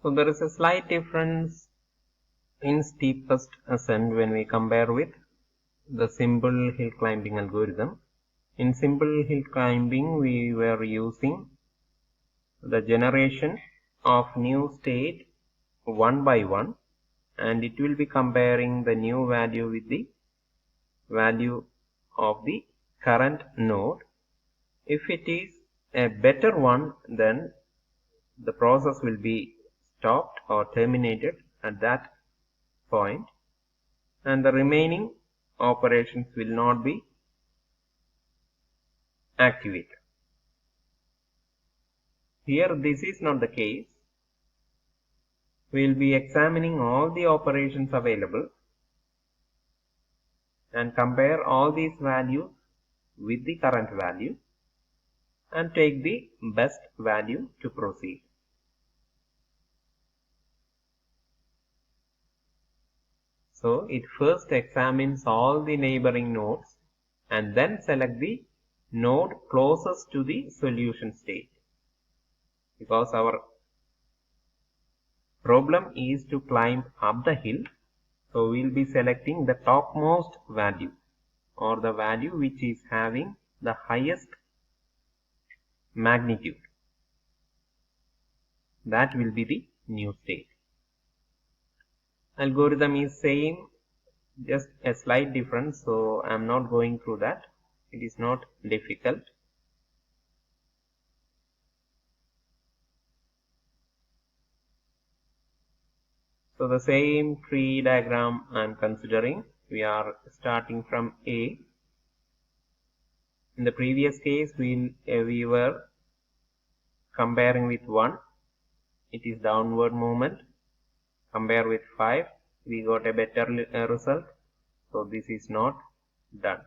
So there is a slight difference in steepest ascent when we compare with the simple hill climbing algorithm. In simple hill climbing, we were using the generation of new state one by one, and it will be comparing the new value with the value of the current node. If it is a better one, then the process will be stopped or terminated at that point, and the remaining operations will not be activated. Here this is not the case. We will be examining all the operations available and compare all these values with the current value and take the best value to proceed. So it first examines all the neighboring nodes and then select the node closest to the solution state, because our problem is to climb up the hill. So we will be selecting the topmost value, or the value which is having the highest magnitude. That will be the new state. Algorithm is same, just a slight difference, so I am not going through that. It is not difficult. So the same tree diagram I am considering. We are starting from A. In the previous case, we were comparing with 1. It is downward movement. Compare with 5. We got a better result. So this is not done,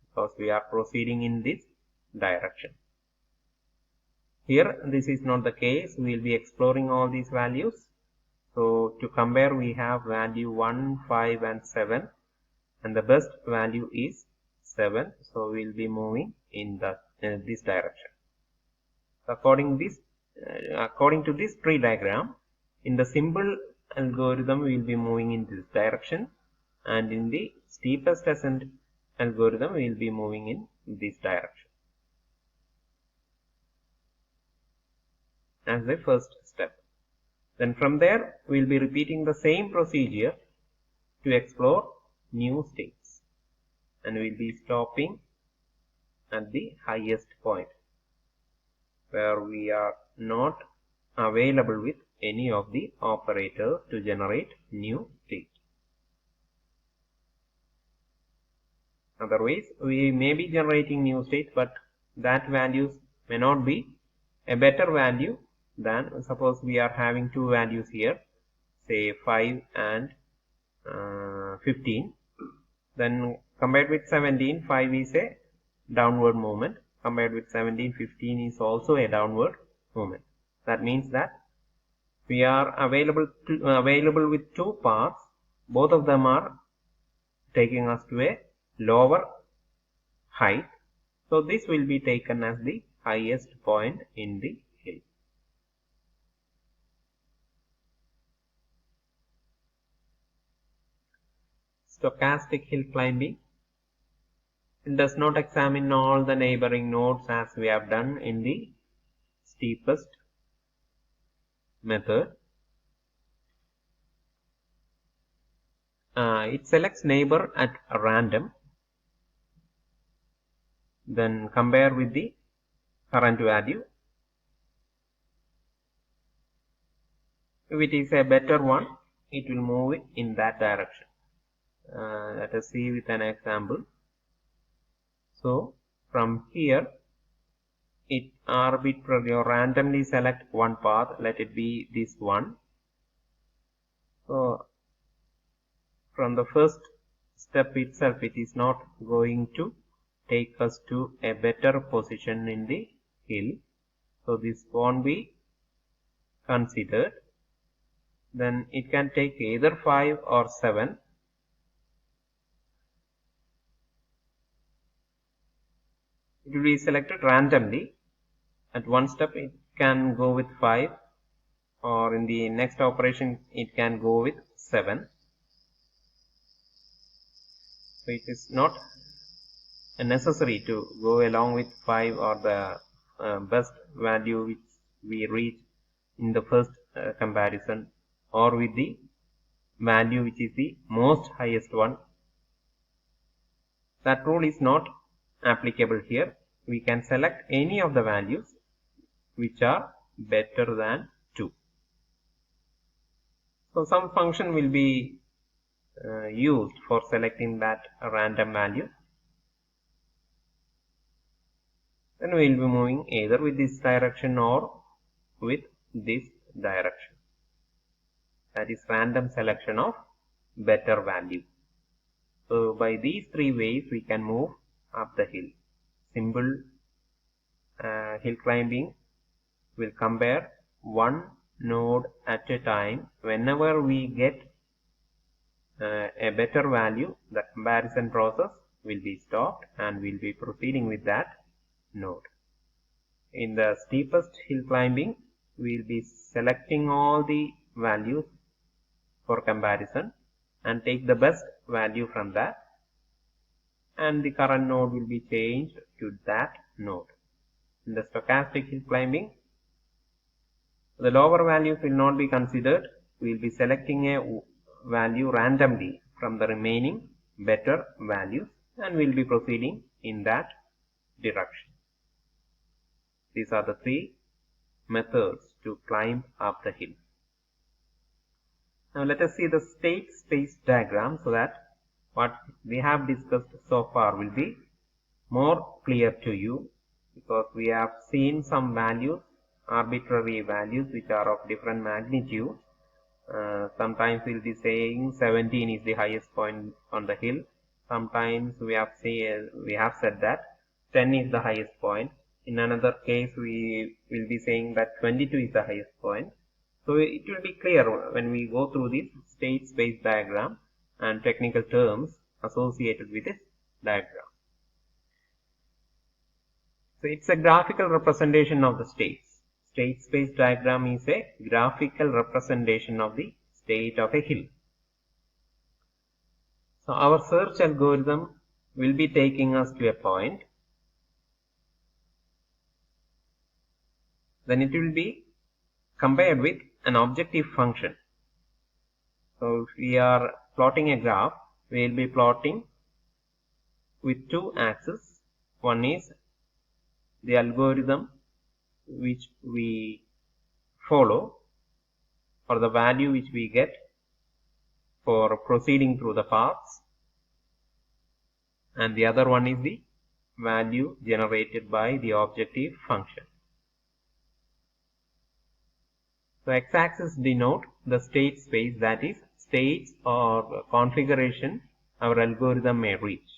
because we are proceeding in this direction. Here this is not the case. We will be exploring all these values. So to compare, we have value 1, 5 and 7, and the best value is 7. So we will be moving in this direction. According to this tree diagram, in the simple algorithm we will be moving in this direction, and in the steepest ascent algorithm we will be moving in this direction as the first step. Then from there we will be repeating the same procedure to explore new states, and we will be stopping at the highest point where we are not available with any of the operators to generate new state. Otherwise, we may be generating new states, but that values may not be a better value than, suppose we are having two values here, say 5 and 15. Then compared with 17, 5 is a downward movement. Compared with 17, 15 is also a downward movement. That means that we are available with two paths. Both of them are taking us to a lower height. So this will be taken as the highest point in the hill. Stochastic hill climbing. It does not examine all the neighboring nodes as we have done in the steepest method. It selects neighbor at random, then compare with the current value. If it is a better one, it will move in that direction. Let us see with an example. So from here, it arbitrarily or randomly select one path. Let it be this one. So from the first step itself, it is not going to take us to a better position in the hill. So this won't be considered. Then it can take either 5 or 7. It will be selected randomly. At one step it can go with 5, or in the next operation it can go with 7. So it is not necessary to go along with 5 or the best value which we reach in the first comparison, or with the value which is the most highest one. That rule is not applicable here. We can select any of the values which are better than 2. So some function will be used for selecting that random value. Then we will be moving either with this direction or with this direction. That is random selection of better value. So by these 3 ways we can move up the hill. Simple hill climbing will compare one node at a time. Whenever we get a better value, the comparison process will be stopped and we'll be proceeding with that node. In the steepest hill climbing, we'll be selecting all the values for comparison and take the best value from that, and the current node will be changed to that node. In the stochastic hill climbing, the lower values will not be considered. We will be selecting a value randomly from the remaining better values and we will be proceeding in that direction. These are the 3 methods to climb up the hill. Now let us see the state space diagram so that what we have discussed so far will be more clear to you, because we have seen some values, arbitrary values which are of different magnitude. Sometimes we will be saying 17 is the highest point on the hill. Sometimes we have said that 10 is the highest point. In another case we will be saying that 22 is the highest point. So it will be clear when we go through this state space diagram and technical terms associated with this diagram. So it's a graphical representation of the states. State space diagram is a graphical representation of the state of a hill. So our search algorithm will be taking us to a point. Then it will be compared with an objective function. So if we are plotting a graph, we will be plotting with 2 axes. One is the algorithm which we follow, or the value which we get for proceeding through the paths, and the other one is the value generated by the objective function. So x-axis denote the state space, that is states or configuration our algorithm may reach.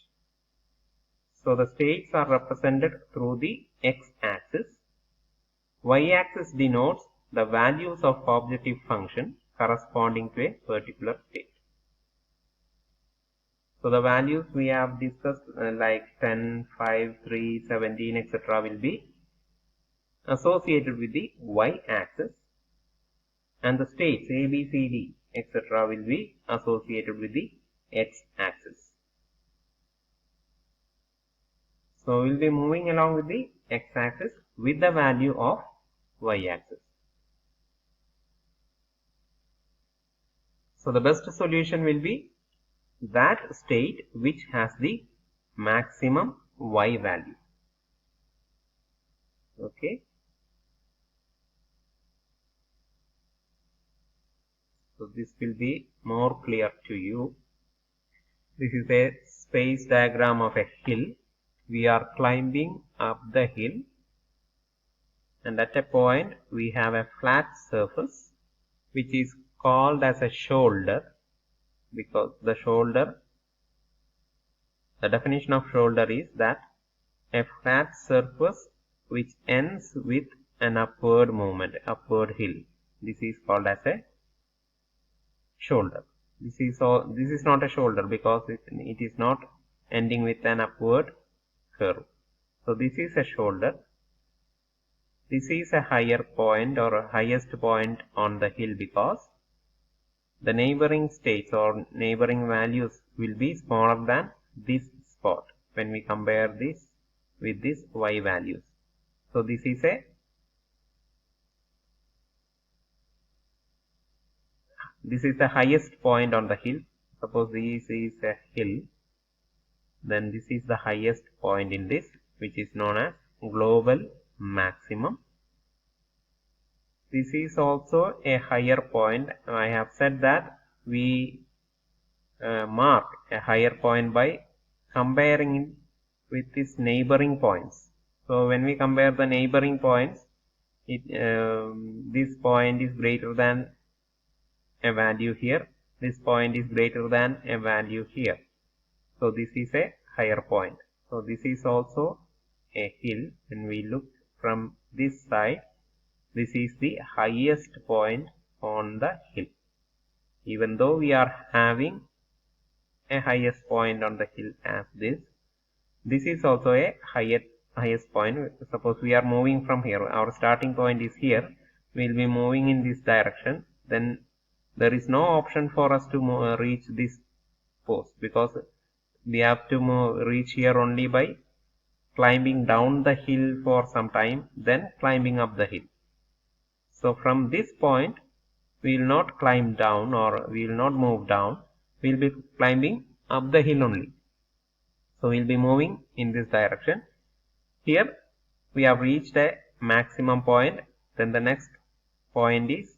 So the states are represented through the x-axis. Y-axis denotes the values of objective function corresponding to a particular state. So the values we have discussed like 10, 5, 3, 17, etc. will be associated with the y-axis, and the states A, B, C, D, etc. will be associated with the x-axis. So we will be moving along with the x-axis with the value of y-axis. So the best solution will be that state which has the maximum y value. Okay. So this will be more clear to you. This is a space diagram of a hill. We are climbing up the hill, and at a point we have a flat surface which is called as a shoulder, because the definition of shoulder is that a flat surface which ends with an upward movement, upward hill. This is called as a shoulder. This is not a shoulder because it is not ending with an upward curve. So this is a shoulder. This is a higher point or a highest point on the hill because the neighboring states or neighboring values will be smaller than this spot when we compare this with this y values. So this is the highest point on the hill. Suppose this is a hill, then this is the highest point in this, which is known as global maximum. This is also a higher point. I have said that we mark a higher point by comparing it with its neighboring points. So when we compare the neighboring points, this point is greater than a value here, this point is greater than a value here. So this is a higher point. So this is also a hill. When we look from this side, this is the highest point on the hill. Even though we are having a highest point on the hill as this is also a highest point. Suppose we are moving from here, our starting point is here, we will be moving in this direction, then there is no option for us to reach this post because we have to reach here only by climbing down the hill for some time, then climbing up the hill. So from this point we will not climb down or we will not move down, we will be climbing up the hill only. So we will be moving in this direction. Here we have reached a maximum point, then the next point is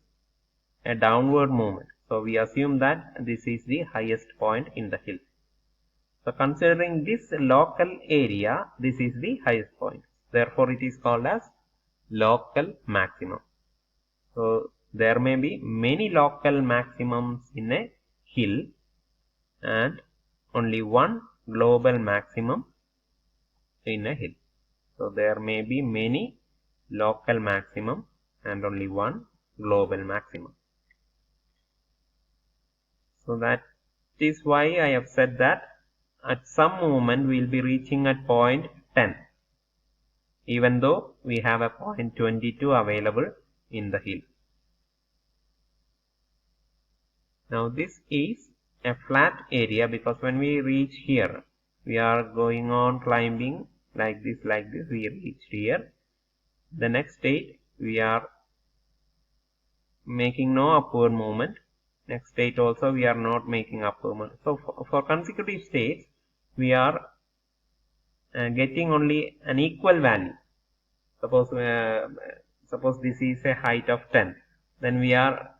a downward movement. So we assume that this is the highest point in the hill. So considering this local area, this is the highest point. Therefore it is called as local maximum. So there may be many local maximums in a hill and only one global maximum in a hill. So there may be many local maximum and only one global maximum. So that is why I have said that at some moment we will be reaching at point 10, even though we have a point 22 available in the hill. Now this is a flat area because when we reach here, we are going on climbing like this, we reached here. The next state we are making no upward movement. Next state also we are not making upward movement. So for consecutive states we are getting only an equal value. Suppose this is a height of 10, then we are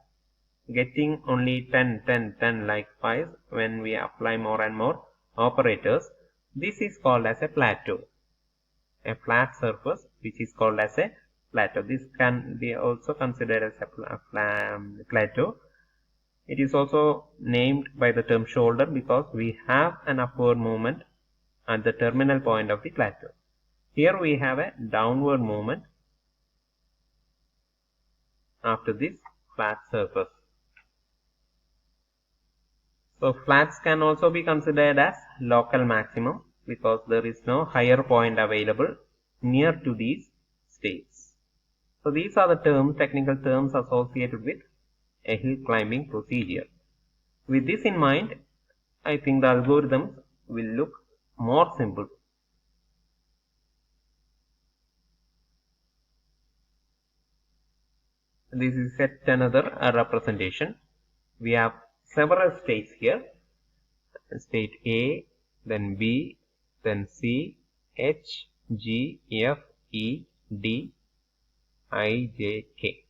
getting only 10 likewise when we apply more and more operators. This is called as a plateau, a flat surface which is called as a plateau. This can be also considered as a plateau. It is also named by the term shoulder because we have an upward movement at the terminal point of the plateau. Here we have a downward movement after this flat surface. So flats can also be considered as local maximum because there is no higher point available near to these states. So these are the terms, technical terms associated with a hill climbing procedure. With this in mind, I think the algorithms will look more simple. This is yet another representation. We have several states here. State A, then B, then C, H, G, F, E, D, I, J, K.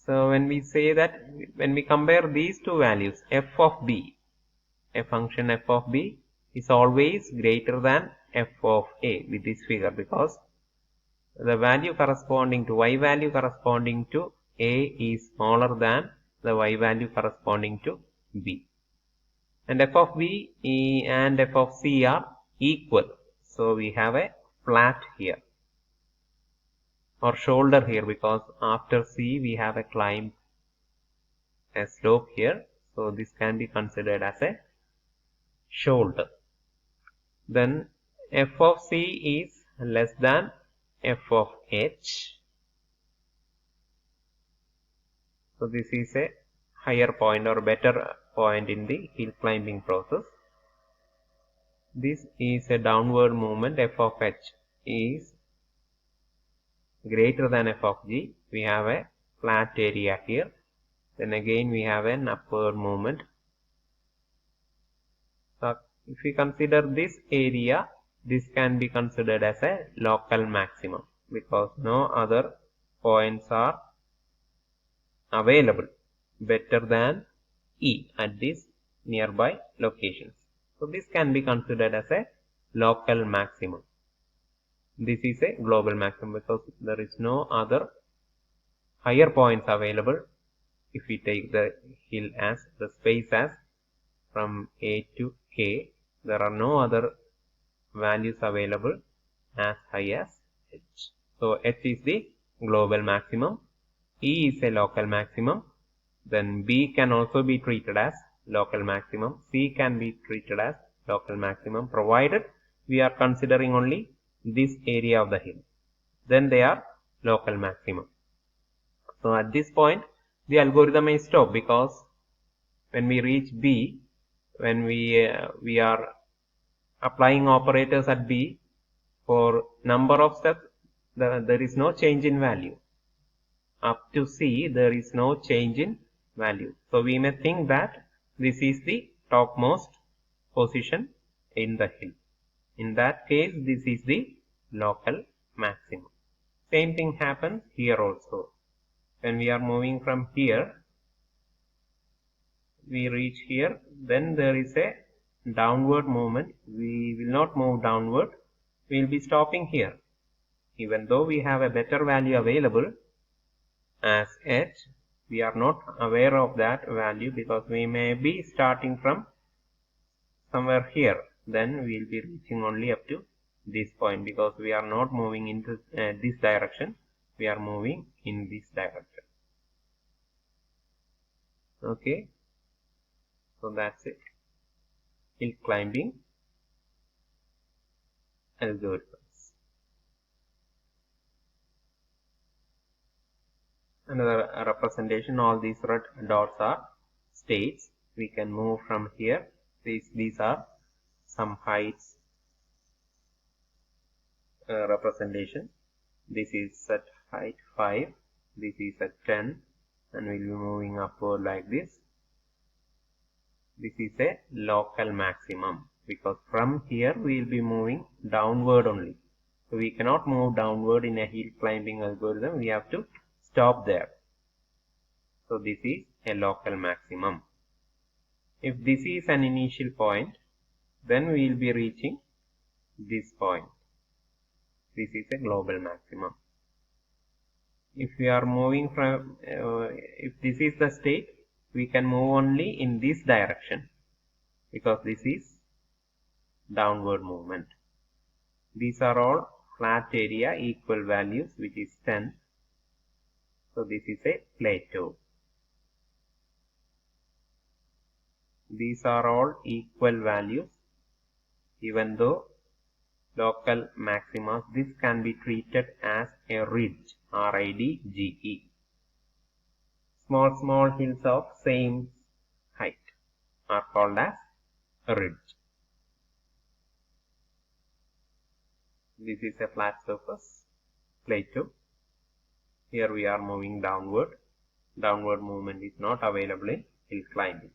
So when we say that, when we compare these two values, f of b, a function f of b is always greater than f of a with this figure because the value corresponding to y value corresponding to a is smaller than the y value corresponding to b. And f of b and f of c are equal. So we have a flat here or shoulder here because after c we have a climb, a slope here. So this can be considered as a shoulder. Then f of c is less than f of h. So this is a higher point or better point in the hill climbing process. This is a downward movement. F of h is greater than f of g. We have a flat area here. Then again we have an upward movement. So if we consider this area, this can be considered as a local maximum because no other points are available better than E at these nearby locations. So this can be considered as a local maximum. This is a global maximum because there is no other higher points available. If we take the hill as the space as from A to K, there are no other values available as high as H. So H is the global maximum, E is a local maximum, then B can also be treated as local maximum, C can be treated as local maximum provided we are considering only this area of the hill. Then they are local maximum. So at this point the algorithm may stop because when we reach B, when we are applying operators at B for number of steps, there is no change in value. Up to C there is no change in value. So we may think that this is the topmost position in the hill. In that case this is the local maximum. Same thing happens here also. When we are moving from here, we reach here, then there is a downward movement. We will not move downward, we will be stopping here. Even though we have a better value available as h, we are not aware of that value because we may be starting from somewhere here. Then we will be reaching only up to this point because we are not moving into this direction, we are moving in this direction. Okay, so that's it. Hill climbing algorithms. Another representation, all these red dots are states. We can move from here. These are some heights representation. This is at height 5, this is at 10, and we'll be moving upward like this. This is a local maximum because from here we will be moving downward only. So we cannot move downward in a hill climbing algorithm, we have to stop there. So this is a local maximum. If this is an initial point, then we will be reaching this point. This is a global maximum. If we are moving from, if this is the state, we can move only in this direction because this is downward movement. These are all flat area equal values, which is 10. So this is a plateau. These are all equal values. Even though local maxima, this can be treated as a ridge, R-I-D-G-E. Small hills of same height are called as a ridge. This is a flat surface, plateau. Here we are moving downward. Downward movement is not available in hill climbing.